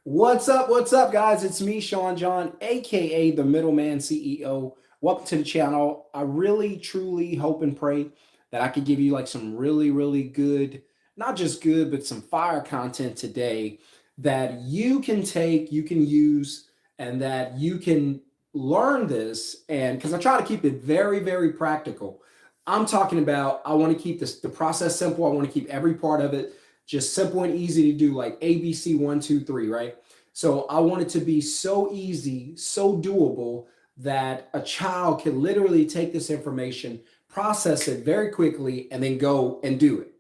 What's up, guys? It's me, Shon-Jhon, aka the Middleman CEO. Welcome to the channel. I really, truly hope and pray that I could give you like some really good, not just good, but some fire content today that you can take, you can use, and that you can learn this. And because I try to keep it very practical. I'm talking about, I want to keep the process simple. I want to keep every part of it just simple and easy to do, like ABC 1, 2, 3, right? So I want it to be so easy, so doable that a child can literally take this information, process it very quickly, and then go and do it,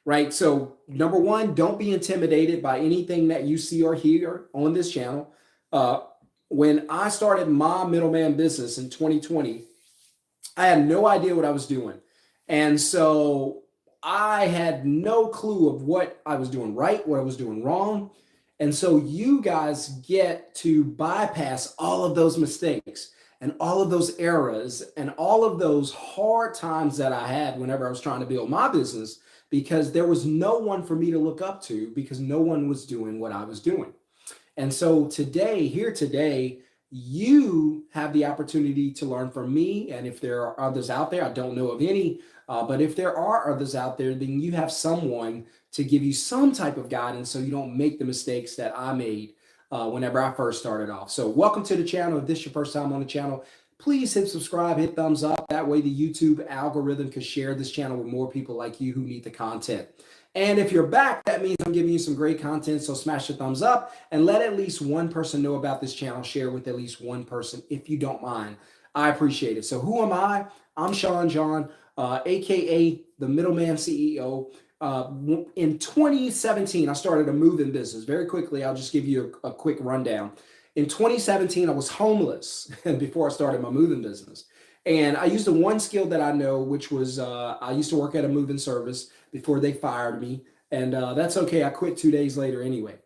right? So number one, don't be intimidated by anything that you see or hear on this channel. When I started my middleman business in 2020, I had no idea what I was doing. And so I had no clue of what I was doing right, what I was doing wrong. And so you guys get to bypass all of those mistakes and all of those errors and all of those hard times that I had whenever I was trying to build my business, because there was no one for me to look up to because no one was doing what I was doing. And so today, you have the opportunity to learn from me. And if there are others out there, I don't know of any, but if there are others out there, then you have someone to give you some type of guidance so you don't make the mistakes that I made whenever I first started off. So welcome to the channel. If this is your first time on the channel, please hit subscribe, hit thumbs up. That way the YouTube algorithm can share this channel with more people like you who need the content. And if you're back, that means I'm giving you some great content. So smash the thumbs up and let at least one person know about this channel. Share with at least one person if you don't mind. I appreciate it. So who am I? I'm Shon-Jhon, aka the Middleman CEO. In 2017, I started a moving business. Very quickly, I'll just give you a quick rundown. In 2017, I was homeless before I started my moving business. And I used the one skill that I know, which was I used to work at a moving service before they fired me. And that's okay. I quit 2 days later anyway.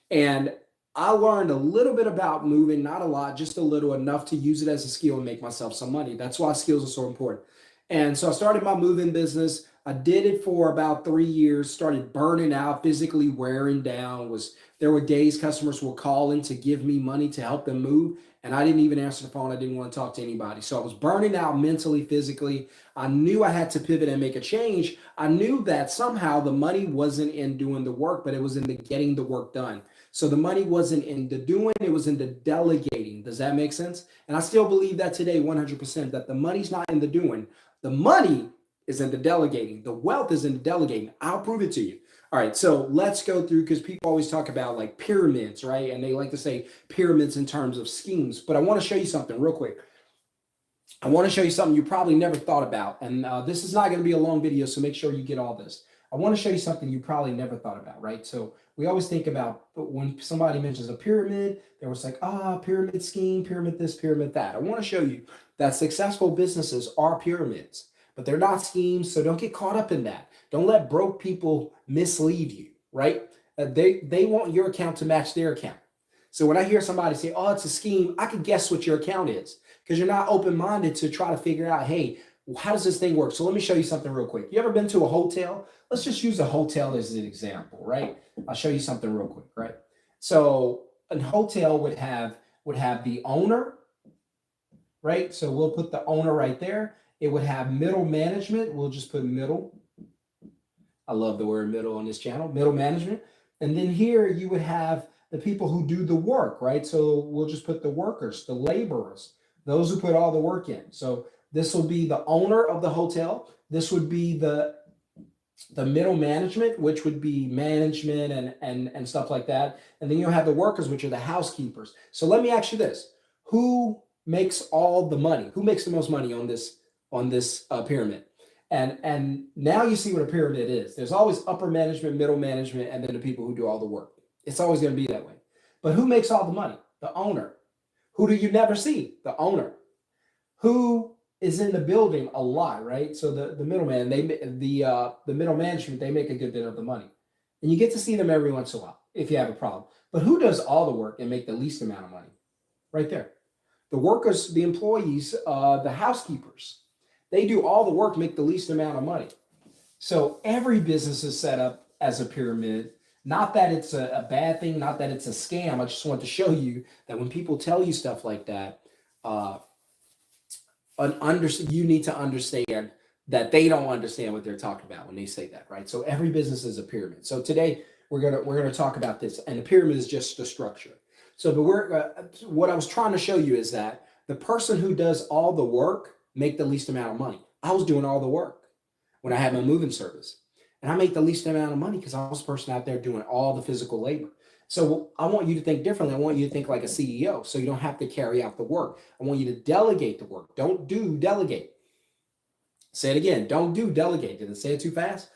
And I learned a little bit about moving, not a lot, just a little, enough to use it as a skill and make myself some money. That's why skills are so important. And so I started my moving business. I did it for about 3 years, started burning out, physically wearing down. There were days customers were calling to give me money to help them move, and I didn't even answer the phone. I didn't want to talk to anybody. So I was burning out mentally, physically. I knew I had to pivot and make a change. I knew that somehow the money wasn't in doing the work, but it was in the getting the work done. So the money wasn't in the doing, it was in the delegating. Does that make sense? And I still believe that today, 100%, that the money's not in the doing. The money is in the delegating. The wealth is in the delegating. I'll prove it to you. All right, so let's go through, because people always talk about like pyramids, right? And they like to say pyramids in terms of schemes. But I want to show you something real quick. I want to show you something you probably never thought about. And this is not going to be a long video, so make sure you get all this. I want to show you something you probably never thought about, right? So we always think about when somebody mentions a pyramid, there was like, pyramid scheme, pyramid this, pyramid that. I want to show you that successful businesses are pyramids, but they're not schemes. So don't get caught up in that. Don't let broke people mislead you, right? They want your account to match their account. So when I hear somebody say, oh, it's a scheme, I can guess what your account is, because you're not open-minded to try to figure out, hey, how does this thing work? So let me show you something real quick. You ever been to a hotel? Let's just use a hotel as an example, right? I'll show you something real quick, right? So a hotel would have the owner, right? So we'll put the owner right there. It would have middle management. We'll just put middle. I love the word middle on this channel, middle management. And then here you would have the people who do the work, right? So we'll just put the workers, the laborers, those who put all the work in. So this will be the owner of the hotel. This would be the middle management, which would be management and stuff like that. And then you'll have the workers, which are the housekeepers. So let me ask you this. Who makes all the money? Who makes the most money on this pyramid? And now you see what a pyramid is. There's always upper management, middle management, and then the people who do all the work. It's always going to be that way. But who makes all the money? The owner. Who do you never see? The owner. Who is in the building a lot, right? So the middleman, the middle management, they make a good bit of the money. And you get to see them every once in a while if you have a problem. But who does all the work and make the least amount of money? Right there. The workers, the employees, the housekeepers. They do all the work, make the least amount of money. So every business is set up as a pyramid. Not that it's a bad thing, not that it's a scam. I just want to show you that when people tell you stuff like that, uh, you need to understand that they don't understand what they're talking about when they say that, right? So every business is a pyramid. So today we're gonna talk about this, and the pyramid is just the structure. So what I was trying to show you is that the person who does all the work make the least amount of money. I was doing all the work when I had my moving service, and I make the least amount of money because I was the person out there doing all the physical labor. So I want you to think differently. I want you to think like a CEO, so you don't have to carry out the work. I want you to delegate the work. Don't do delegate. Say it again. Don't do delegate. Did I say it too fast?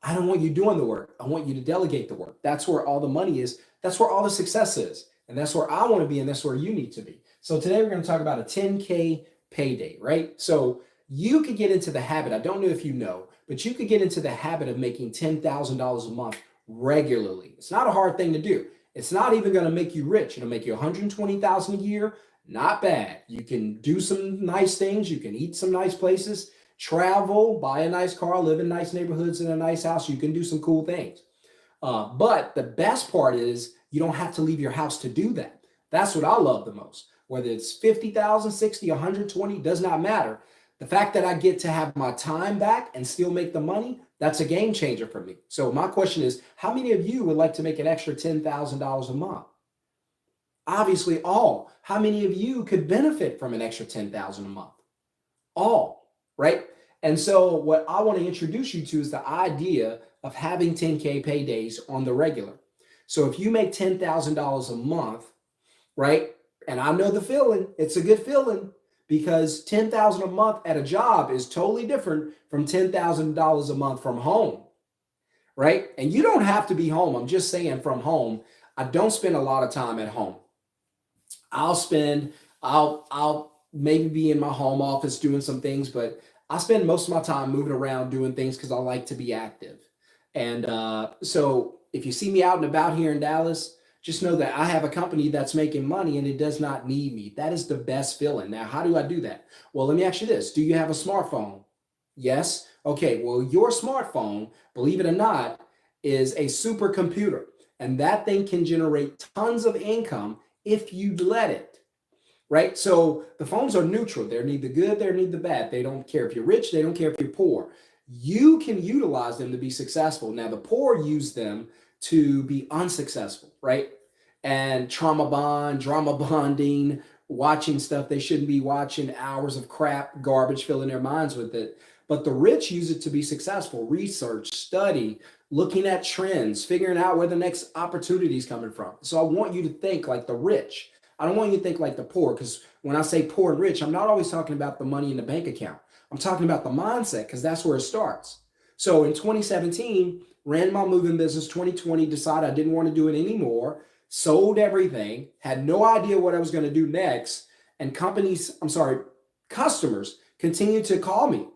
I don't want you doing the work. I want you to delegate the work. That's where all the money is. That's where all the success is. And that's where I want to be, and that's where you need to be. So today we're going to talk about a 10K payday, right? So you could get into the habit, I don't know if you know, but you could get into the habit of making $10,000 a month regularly. It's not a hard thing to do. It's not even going to make you rich. It'll make you 120,000 a year. Not bad. You can do some nice things. You can eat some nice places, travel, buy a nice car, live in nice neighborhoods in a nice house. You can do some cool things. But the best part is you don't have to leave your house to do that. That's what I love the most. Whether it's 50,000, 60, 120, does not matter. The fact that I get to have my time back and still make the money, that's a game changer for me. So my question is, how many of you would like to make an extra $10,000 a month? Obviously all. How many of you could benefit from an extra $10,000 a month? All, right? And so what I want to introduce you to is the idea of having 10K paydays on the regular. So if you make $10,000 a month, right? And I know the feeling, it's a good feeling, because $10,000 a month at a job is totally different from $10,000 a month from home, right? And you don't have to be home. I'm just saying from home. I don't spend a lot of time at home. I'll maybe be in my home office doing some things, but I spend most of my time moving around doing things because I like to be active. And so if you see me out and about here in Dallas, just know that I have a company that's making money and it does not need me. That is the best feeling. Now, how do I do that? Well, let me ask you this. Do you have a smartphone? Yes. Okay. Well, your smartphone, believe it or not, is a supercomputer, and that thing can generate tons of income if you let it, right? So the phones are neutral. They're neither good, they're neither bad. They don't care if you're rich, they don't care if you're poor. You can utilize them to be successful. Now, the poor use them to be unsuccessful, right? And drama bonding, watching stuff they shouldn't be watching, hours of crap, garbage, filling their minds with it. But the rich use it to be successful. Research, study, looking at trends, figuring out where the next opportunity is coming from. So I want you to think like the rich. I don't want you to think like the poor, because when I say poor and rich, I'm not always talking about the money in the bank account. I'm talking about the mindset, because that's where it starts. So in 2017, ran my moving business. 2020, decided I didn't want to do it anymore, sold everything, had no idea what I was going to do next. And customers continued to call me.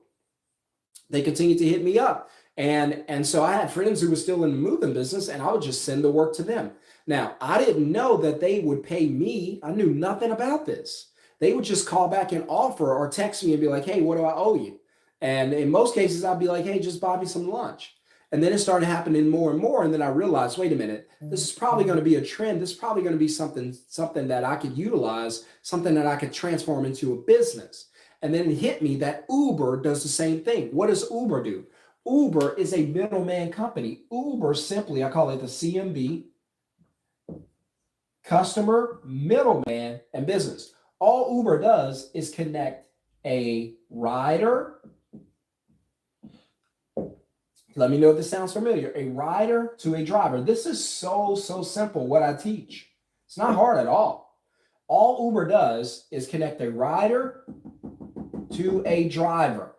They continued to hit me up. And so I had friends who were still in the moving business, and I would just send the work to them. Now, I didn't know that they would pay me. I knew nothing about this. They would just call back and offer or text me and be like, hey, what do I owe you? And in most cases, I'd be like, hey, just buy me some lunch. And then it started happening more and more. And then I realized, wait a minute, this is probably going to be a trend. This is probably going to be something that I could utilize, something that I could transform into a business. And then it hit me that Uber does the same thing. What does Uber do? Uber is a middleman company. Uber simply, I call it the CMB, customer, middleman, and business. All Uber does is connect a rider. Let me know if this sounds familiar. A rider to a driver. This is so simple what I teach. It's not hard at all. All Uber does is connect a rider to a driver,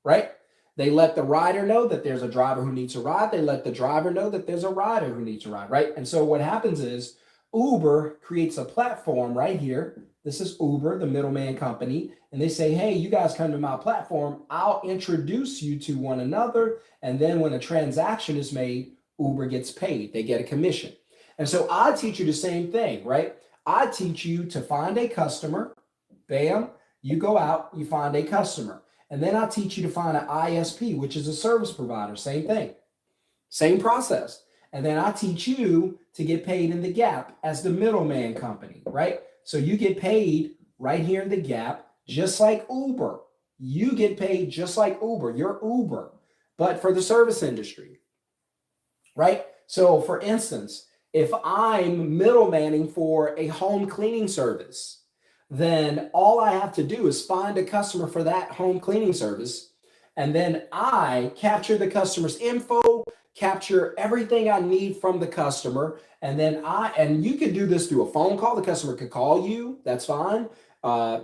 right? They let the rider know that there's a driver who needs a ride. They let the driver know that there's a rider who needs a ride, right? And so what happens is Uber creates a platform right here. This is Uber, the middleman company. And they say, hey, you guys come to my platform. I'll introduce you to one another. And then when a transaction is made, Uber gets paid. They get a commission. And so I teach you the same thing, right? I teach you to find a customer. Bam. You go out, you find a customer. And then I teach you to find an ISP, which is a service provider. Same thing. Same process. And then I teach you to get paid in the gap as the middleman company, right? So you get paid right here in the gap, just like Uber. You get paid just like Uber. You're Uber, but for the service industry, right? So for instance, if I'm middlemaning for a home cleaning service, then all I have to do is find a customer for that home cleaning service. And then I capture the customer's info, capture everything I need from the customer. And you could do this through a phone call. The customer could call you. That's fine.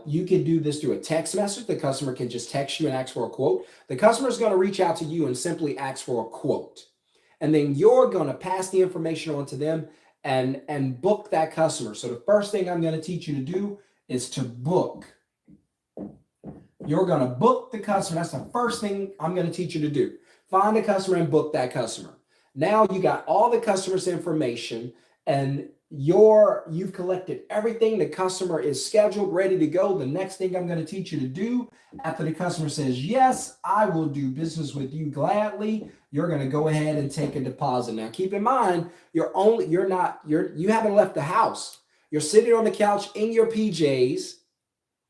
You can do this through a text message. The customer can just text you and ask for a quote. The customer is going to reach out to you and simply ask for a quote. And then you're going to pass the information on to them and book that customer. So the first thing I'm going to teach you to do is to book. You're going to book the customer. That's the first thing I'm going to teach you to do. Find a customer and book that customer. Now you got all the customer's information and you've collected everything. The customer is scheduled, ready to go. The next thing I'm going to teach you to do after the customer says, yes, I will do business with you gladly, you're going to go ahead and take a deposit. Now, keep in mind, you haven't left the house. You're sitting on the couch in your PJs,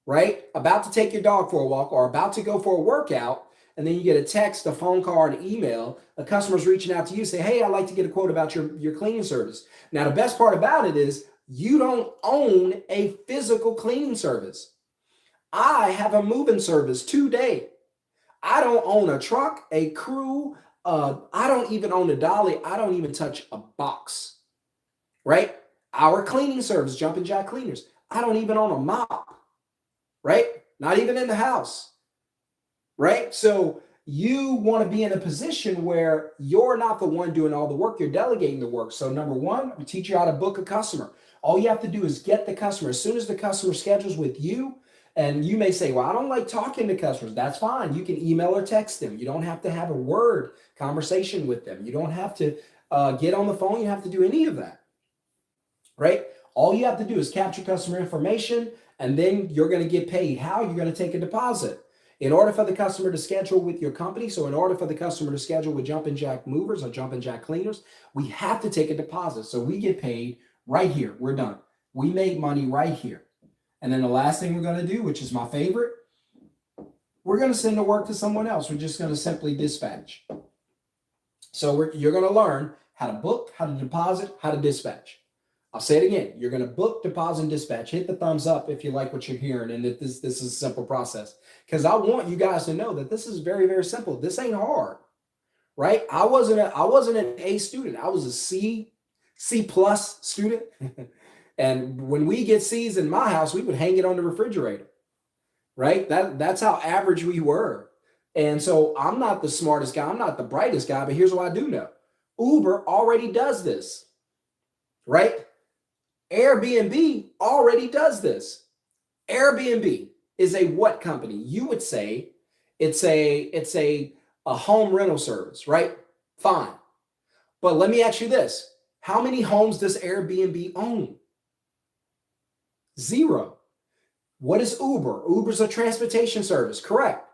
right? About to take your dog for a walk or about to go for a workout. And then you get a text, a phone call, or an email. A customer's reaching out to you, say, hey, I'd like to get a quote about your cleaning service. Now, the best part about it is you don't own a physical cleaning service. I have a moving service today. I don't own a truck, a crew. I don't even own a dolly. I don't even touch a box, right? Our cleaning service, Jumpin' Jack Cleaners. I don't even own a mop, right? Not even in the house. Right? So you want to be in a position where you're not the one doing all the work, you're delegating the work. So number one, we teach you how to book a customer. All you have to do is get the customer. As soon as the customer schedules with you, and you may say, well, I don't like talking to customers. That's fine. You can email or text them. You don't have to have a word conversation with them. You don't have to get on the phone. You don't have to do any of that, right? All you have to do is capture customer information, and then you're going to get paid. How? You're going to take a deposit. In order for the customer to schedule with your company, so in order for the customer to schedule with Jumpin' Jack Movers or Jumpin' Jack Cleaners, we have to take a deposit. So we get paid right here. We're done. We make money right here. And then the last thing we're going to do, which is my favorite, we're going to send the work to someone else. We're just going to simply dispatch. So you're going to learn how to book, how to deposit, how to dispatch. I'll say it again. You're going to book, deposit, and dispatch. Hit the thumbs up if you like what you're hearing and that this is a simple process. Because I want you guys to know that this is very, very simple. This ain't hard, right? I wasn't an A student. I was a C plus student. And when we get C's in my house, we would hang it on the refrigerator, right? That's how average we were. And so I'm not the smartest guy. I'm not the brightest guy, but here's what I do know. Uber already does this, right? Airbnb already does this. Airbnb is a what company? You would say it's a home rental service, right? Fine. But let me ask you this. How many homes does Airbnb own? 0. What is Uber? Uber's a transportation service, correct.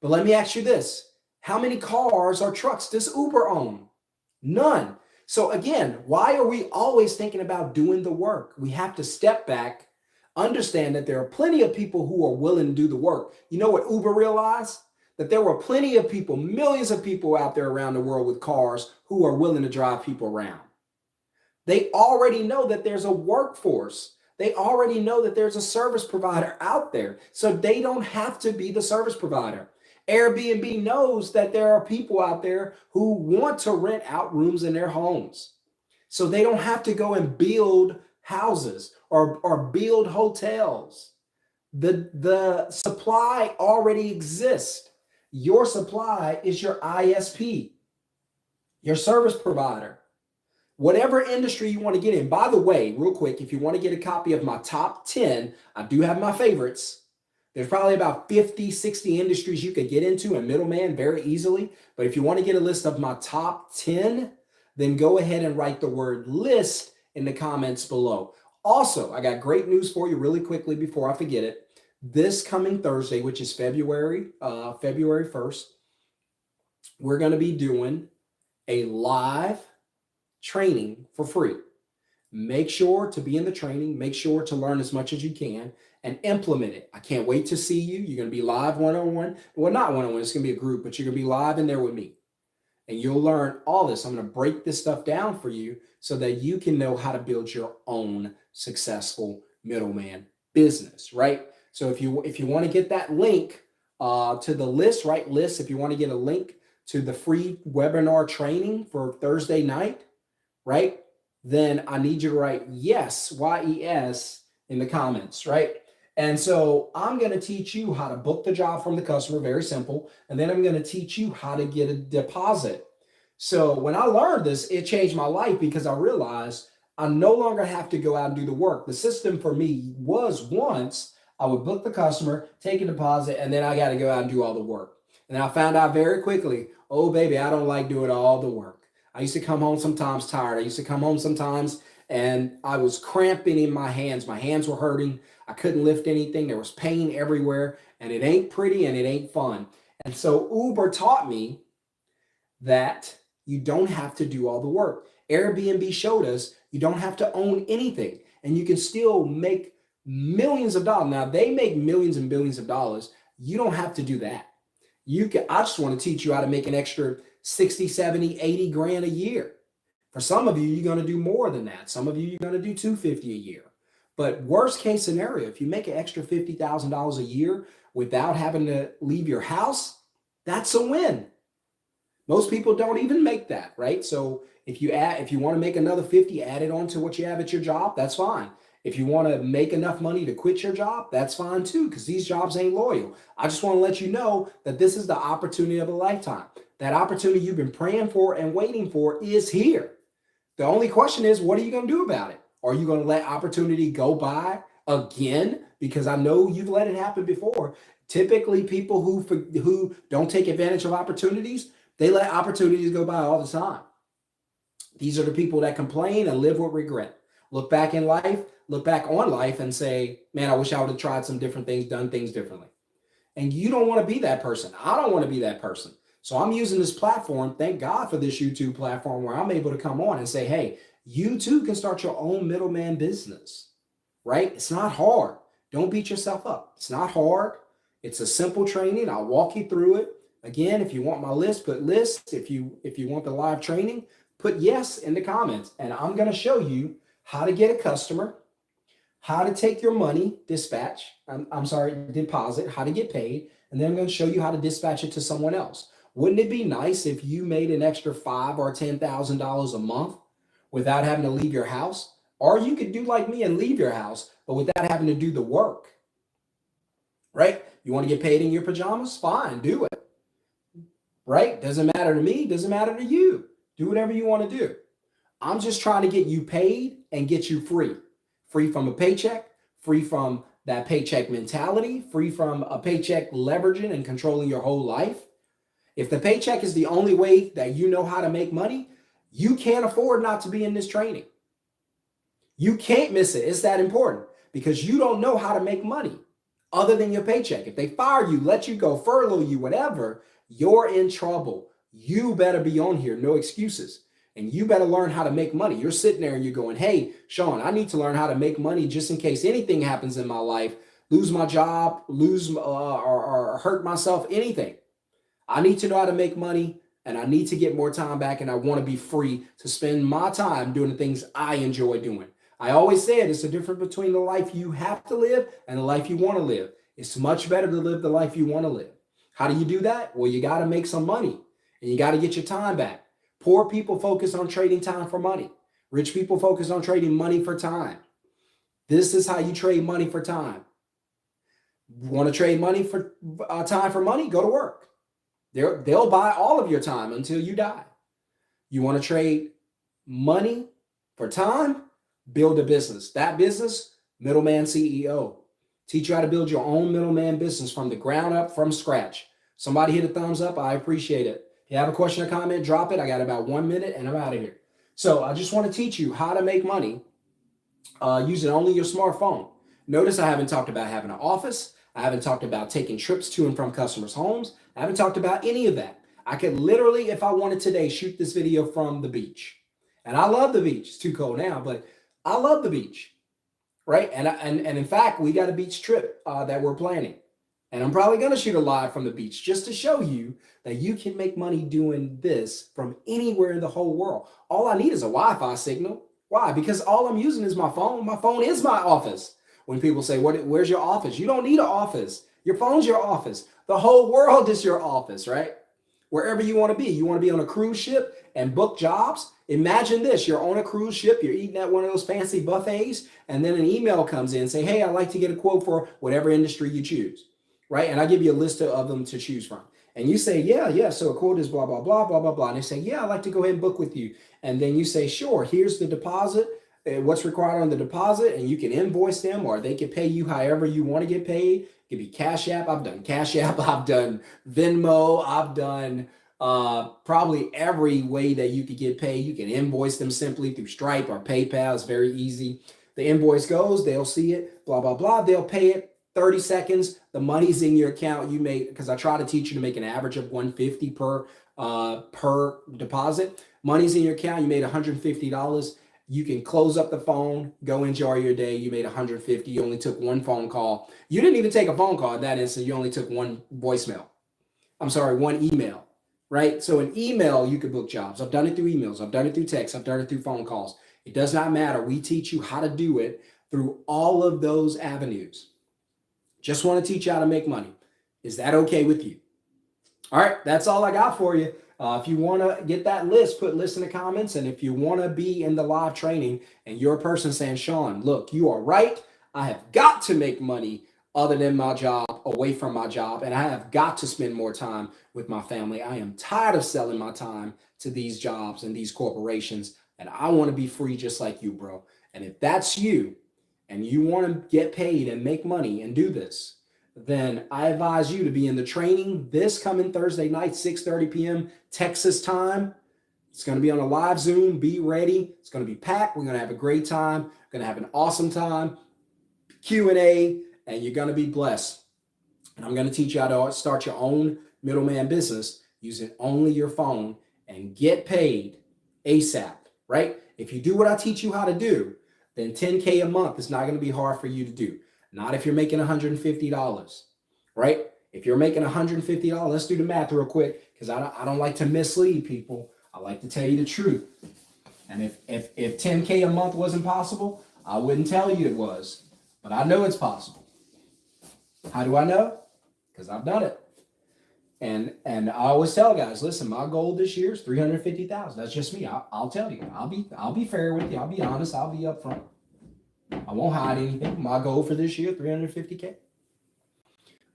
But let me ask you this. How many cars or trucks does Uber own? None. So again, why are we always thinking about doing the work? We have to step back, understand that there are plenty of people who are willing to do the work. You know what Uber realized? That there were plenty of people, millions of people out there around the world with cars who are willing to drive people around. They already know that there's a workforce. They already know that there's a service provider out there. So they don't have to be the service provider. Airbnb knows that there are people out there who want to rent out rooms in their homes. So they don't have to go and build houses or build hotels. The supply already exists. Your supply is your ISP, your service provider. Whatever industry you want to get in. By the way, real quick, if you want to get a copy of my top 10, I do have my favorites. There's probably about 50, 60 industries you could get into in middleman very easily. But if you want to get a list of my top 10, then go ahead and write the word list in the comments below. Also, I got great news for you really quickly before I forget it. This coming Thursday, which is February 1st, we're going to be doing a live training for free. Make sure to be in the training, make sure to learn as much as you can and implement it. I can't wait to see you. You're going to be live one-on-one. Well, not one-on-one, it's going to be a group, but you're going to be live in there with me. And you'll learn all this. I'm going to break this stuff down for you so that you can know how to build your own successful middleman business, right? So if you want to get that link to the list, right? List, if you want to get a link to the free webinar training for Thursday night, right? Then I need you to write yes, Y-E-S, in the comments, right? And so I'm going to teach you how to book the job from the customer, very simple. And then I'm going to teach you how to get a deposit. So when I learned this, it changed my life because I realized I no longer have to go out and do the work. The system for me was once I would book the customer, take a deposit, and then I got to go out and do all the work. And I found out very quickly, oh, baby, I don't like doing all the work. I used to come home sometimes tired. I used to come home sometimes and I was cramping in my hands. My hands were hurting. I couldn't lift anything. There was pain everywhere, and it ain't pretty and it ain't fun. And so Uber taught me that you don't have to do all the work. Airbnb showed us you don't have to own anything, and you can still make millions of dollars. Now, they make millions and billions of dollars. You don't have to do that. I just want to teach you how to make an extra 60, 70, 80 grand a year. For some of you, you're going to do more than that. Some of you, you're going to do 250 a year. But worst case scenario, if you make an extra $50,000 a year without having to leave your house, that's a win. Most people don't even make that, right? So if you want to make another 50, add it on to what you have at your job, that's fine. If you want to make enough money to quit your job, that's fine too, because these jobs ain't loyal. I just want to let you know that this is the opportunity of a lifetime. That opportunity you've been praying for and waiting for is here. The only question is, what are you going to do about it? Are you going to let opportunity go by again? Because I know you've let it happen before. Typically, people who don't take advantage of opportunities, they let opportunities go by all the time. These are the people that complain and live with regret. Look back on life and say, man, I wish I would have tried some different things, done things differently. And you don't want to be that person. I don't want to be that person. So I'm using this platform, thank God for this YouTube platform, where I'm able to come on and say, hey, you too can start your own middleman business, right? It's not hard. Don't beat yourself up. It's not hard. It's a simple training. I'll walk you through it. Again, if you want my list, put list. If you want the live training, put yes in the comments. And I'm going to show you how to get a customer, how to take your money, deposit, how to get paid. And then I'm going to show you how to dispatch it to someone else. Wouldn't it be nice if you made an extra $5,000 or $10,000 a month without having to leave your house? Or you could do like me and leave your house, but without having to do the work, right? You want to get paid in your pajamas? Fine, do it, right? Doesn't matter to me, doesn't matter to you. Do whatever you want to do. I'm just trying to get you paid and get you free. Free from a paycheck, free from that paycheck mentality, free from a paycheck leveraging and controlling your whole life. If the paycheck is the only way that you know how to make money, you can't afford not to be in this training. You can't miss it. It's that important because you don't know how to make money other than your paycheck. If they fire you, let you go, furlough you, whatever, you're in trouble. You better be on here. No excuses. And you better learn how to make money. You're sitting there and you're going, hey, Sean, I need to learn how to make money just in case anything happens in my life, lose my job, or hurt myself, anything. I need to know how to make money and I need to get more time back and I want to be free to spend my time doing the things I enjoy doing. I always say it's the difference between the life you have to live and the life you want to live. It's much better to live the life you want to live. How do you do that? Well, you got to make some money and you got to get your time back. Poor people focus on trading time for money. Rich people focus on trading money for time. This is how you trade money for time. Want to trade money for time for money? Go to work. They'll buy all of your time until you die. You want to trade money for time? Build a business. That business, Middleman CEO. Teach you how to build your own middleman business from the ground up, from scratch. Somebody hit a thumbs up. I appreciate it. If you have a question or comment, drop it. I got about 1 minute and I'm out of here. So I just want to teach you how to make money using only your smartphone. Notice I haven't talked about having an office. I haven't talked about taking trips to and from customers' homes. I haven't talked about any of that. I could literally, if I wanted today, shoot this video from the beach. And I love the beach. It's too cold now, but I love the beach, right? And in fact, we got a beach trip that we're planning. And I'm probably going to shoot a live from the beach just to show you that you can make money doing this from anywhere in the whole world. All I need is a Wi-Fi signal. Why? Because all I'm using is my phone. My phone is my office. When people say, where's your office? You don't need an office. Your phone's your office. The whole world is your office, right? Wherever you want to be. You want to be on a cruise ship and book jobs? Imagine this. You're on a cruise ship. You're eating at one of those fancy buffets. And then an email comes in saying, hey, I'd like to get a quote for whatever industry you choose. Right? And I give you a list of them to choose from. And you say, yeah. So a quote is blah, blah, blah, blah, blah, blah. And they say, yeah, I'd like to go ahead and book with you. And then you say, sure, here's the deposit, what's required on the deposit. And you can invoice them, or they can pay you however you want to get paid. It could be Cash App. I've done Cash App. I've done Venmo. I've done probably every way that you could get paid. You can invoice them simply through Stripe or PayPal. It's very easy. The invoice goes, they'll see it, blah, blah, blah. They'll pay it. 30 seconds, the money's in your account. You make, because I try to teach you to make an average of 150 per deposit. Money's in your account. You made $150. You can close up the phone, go enjoy your day. You made $150. You only took one phone call. You didn't even take a phone call at that instant. You only took one voicemail. I'm sorry, one email, right? So an email, you could book jobs. I've done it through emails. I've done it through text. I've done it through phone calls. It does not matter. We teach you how to do it through all of those avenues. Just want to teach you how to make money. Is that okay with you? All right, that's all I got for you. If you want to get that list, put list in the comments. And if you want to be in the live training and you're a person saying, Sean, look, you are right. I have got to make money other than my job, away from my job. And I have got to spend more time with my family. I am tired of selling my time to these jobs and these corporations. And I want to be free just like you, bro. And if that's you, and you want to get paid and make money and do this, then I advise you to be in the training this coming Thursday night, 6:30 p.m. Texas time. It's going to be on a live Zoom. Be ready. It's going to be packed. We're going to have a great time. We're going to have an awesome time. Q&A, and you're going to be blessed. And I'm going to teach you how to start your own middleman business using only your phone and get paid ASAP, right? If you do what I teach you how to do, then $10K a month is not going to be hard for you to do. Not if you're making $150, right? If you're making $150, let's do the math real quick, because I don't like to mislead people. I like to tell you the truth. And if 10K a month wasn't possible, I wouldn't tell you it was. But I know it's possible. How do I know? Because I've done it. And I always tell guys, listen, my goal this year is 350,000. That's just me. I'll tell you. I'll be fair with you. I'll be honest. I'll be upfront. I won't hide anything. My goal for this year, 350K.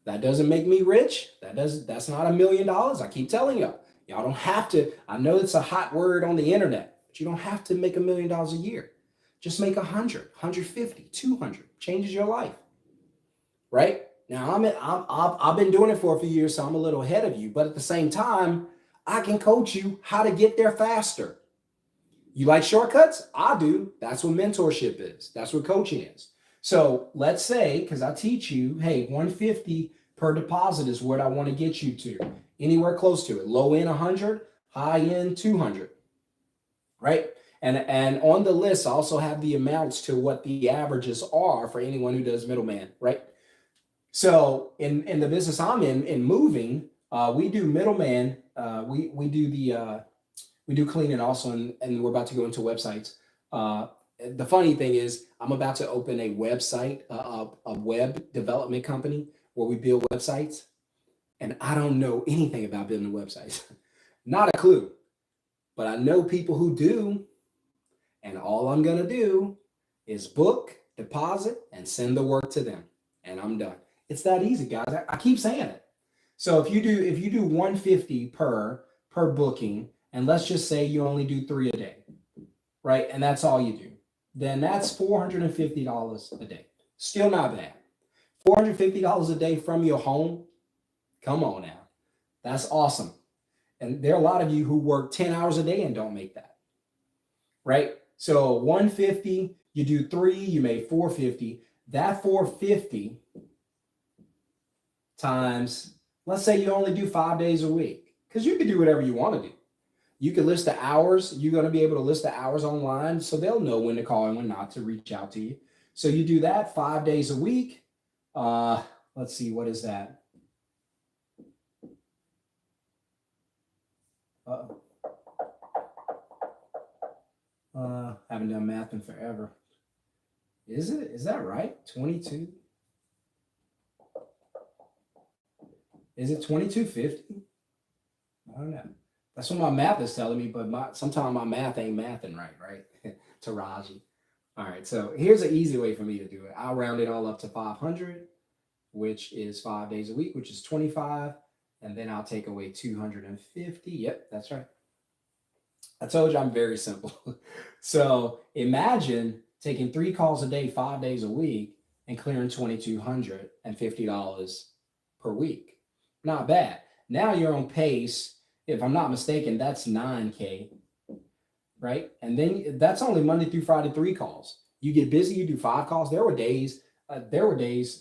That doesn't make me rich. That's not $1 million. I keep telling y'all. Y'all don't have to. I know it's a hot word on the internet, but you don't have to make $1 million a year. Just make 100, 150, 200. Changes your life, right? Now I've been doing it for a few years, so I'm a little ahead of you. But at the same time, I can coach you how to get there faster. You like shortcuts? I do. That's what mentorship is. That's what coaching is. So let's say, because I teach you, hey, 150 per deposit is what I want to get you to. Anywhere close to it. Low end 100, high end 200, right? And on the list, I also have the amounts to what the averages are for anyone who does middleman, right? So in the business I'm in moving, we do middleman. We do cleaning also, and we're about to go into websites. The funny thing is, I'm about to open a website, a web development company where we build websites, and I don't know anything about building websites, not a clue. But I know people who do, and all I'm gonna do is book, deposit, and send the work to them, and I'm done. It's that easy, guys. I keep saying it. So if you do 150 per booking, and let's just say you only do 3 a day, right? And that's all you do. Then that's $450 a day. Still not bad. $450 a day from your home. Come on now. That's awesome. And there are a lot of you who work 10 hours a day and don't make that, right? So 150, you do 3, you made 450. That 450 times, let's say you only do 5 days a week, because you can do whatever you want to do. You can list the hours. You're going to be able to list the hours online so they'll know when to call and when not to reach out to you. So you do that 5 days a week. Let's see, what is that? Haven't done math in forever. Is that right? 22? Is it 2250? I don't know. That's what my math is telling me, but sometimes my math ain't mathing right? Taraji. All right, so here's an easy way for me to do it. I'll round it all up to 500, which is 5 days a week, which is 25. And then I'll take away 250. Yep, that's right. I told you I'm very simple. So imagine taking 3 calls a day, 5 days a week, and clearing $2,250 per week. Not bad. Now you're on pace. If I'm not mistaken, that's 9K, right? And then that's only Monday through Friday, 3 calls. You get busy, you do 5 calls. There were days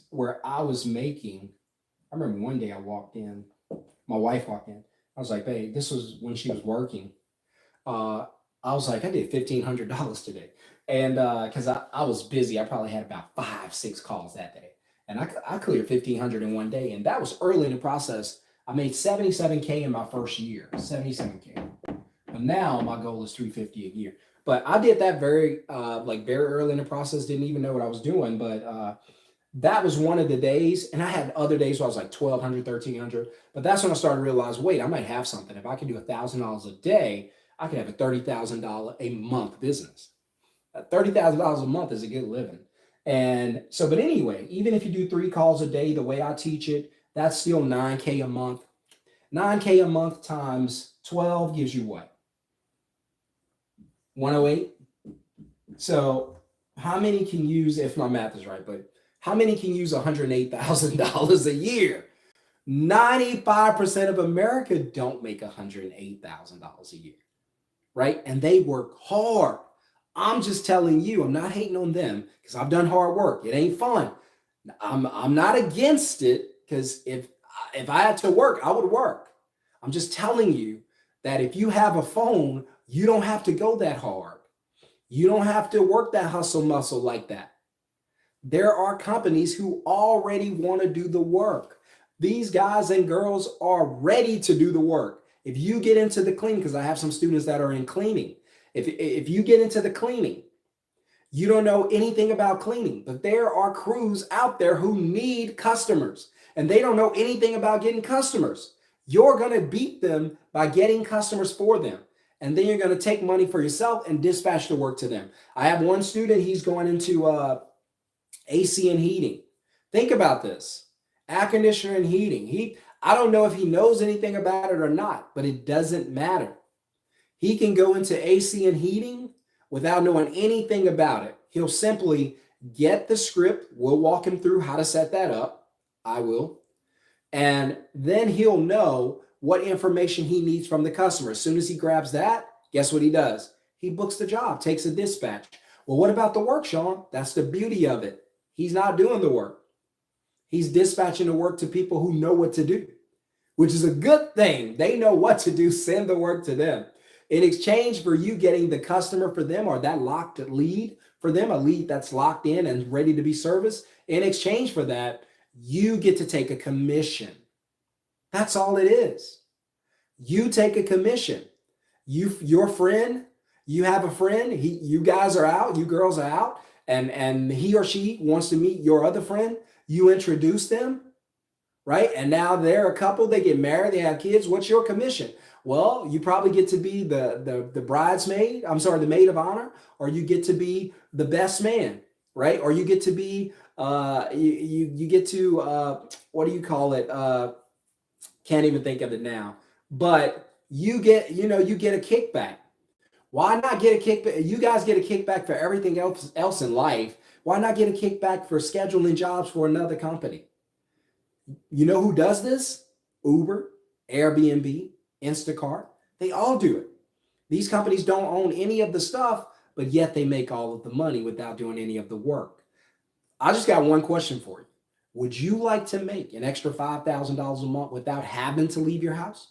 where I was making, I remember one day I walked in, my wife walked in. I was like, babe, this was when she was working. I was like, I did $1,500 today. And because I was busy, I probably had about 5-6 calls that day. And I cleared 1,500 in one day. And that was early in the process. I made 77K in my first year, 77K. But now my goal is 350 a year. But I did that very early in the process, didn't even know what I was doing. But that was one of the days. And I had other days where I was like 1,200, 1,300. But that's when I started to realize, wait, I might have something. If I can do $1,000 a day, I could have a $30,000 a month business. $30,000 a month is a good living. And so, but anyway, even if you do 3 calls a day, the way I teach it, that's still 9K a month. 9K a month times 12 gives you what? 108. So how many can use, if my math is right, but how many can use $108,000 a year? 95% of America don't make $108,000 a year, right? And they work hard. I'm just telling you, I'm not hating on them because I've done hard work. It ain't fun. I'm not against it because if I had to work, I would work. I'm just telling you that if you have a phone, you don't have to go that hard. You don't have to work that hustle muscle like that. There are companies who already want to do the work. These guys and girls are ready to do the work. If you get into the cleaning, because I have some students that are in cleaning. If you get into the cleaning, you don't know anything about cleaning, but there are crews out there who need customers and they don't know anything about getting customers. You're going to beat them by getting customers for them. And then you're going to take money for yourself and dispatch the work to them. I have one student, he's going into AC and heating. Think about this. Air conditioner and heating. I don't know if he knows anything about it or not, but it doesn't matter. He can go into AC and heating without knowing anything about it. He'll simply get the script. We'll walk him through how to set that up. I will. And then he'll know what information he needs from the customer. As soon as he grabs that, guess what he does? He books the job, takes a dispatch. Well, what about the work, Sean? That's the beauty of it. He's not doing the work. He's dispatching the work to people who know what to do, which is a good thing. They know what to do. Send the work to them. In exchange for you getting the customer for them or that locked lead for them, a lead that's locked in and ready to be serviced, in exchange for that, you get to take a commission. That's all it is. You take a commission. Your friend, you have a friend, you guys are out, you girls are out, and he or she wants to meet your other friend. You introduce them, right? And now they're a couple, they get married, they have kids. What's your commission? Well, you probably get to be the bridesmaid, the maid of honor, or you get to be the best man, right? Or you get to be, you get to, what do you call it? Can't even think of it now, but you get a kickback. Why not get a kickback? You guys get a kickback for everything else in life. Why not get a kickback for scheduling jobs for another company? You know who does this? Uber, Airbnb, Instacart. They all do it. These companies don't own any of the stuff, but yet they make all of the money without doing any of the work. I just got one question for you. Would you like to make an extra $5,000 a month without having to leave your house?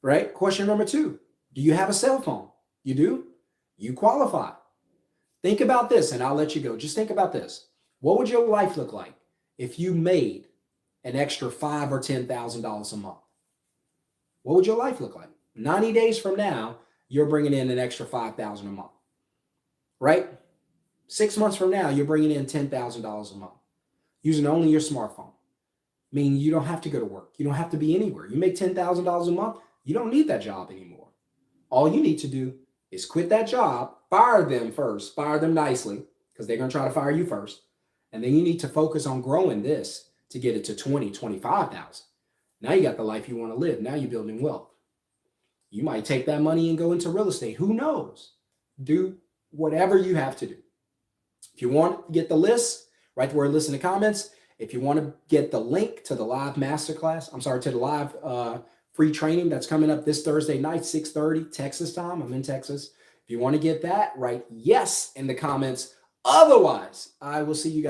right? Question number 2, do you have a cell phone? You do? You qualify. Think about this, and I'll let you go. Just think about this. What would your life look like if you made an extra $5,000 or $10,000 a month? What would your life look like? 90 days from now, you're bringing in an extra $5,000 a month, right? 6 months from now, you're bringing in $10,000 a month using only your smartphone. Meaning you don't have to go to work. You don't have to be anywhere. You make $10,000 a month. You don't need that job anymore. All you need to do is quit that job, fire them first, fire them nicely, because they're going to try to fire you first. And then you need to focus on growing this to get it to 20, 25,000. Now you got the life you want to live. Now you're building wealth. You might take that money and go into real estate. Who knows? Do whatever you have to do. If you want to get the list, write the word list in the comments. If you want to get the link to the live masterclass, to the live free training that's coming up this Thursday night, 6:30 Texas time. I'm in Texas. If you want to get that, write yes in the comments. Otherwise, I will see you guys.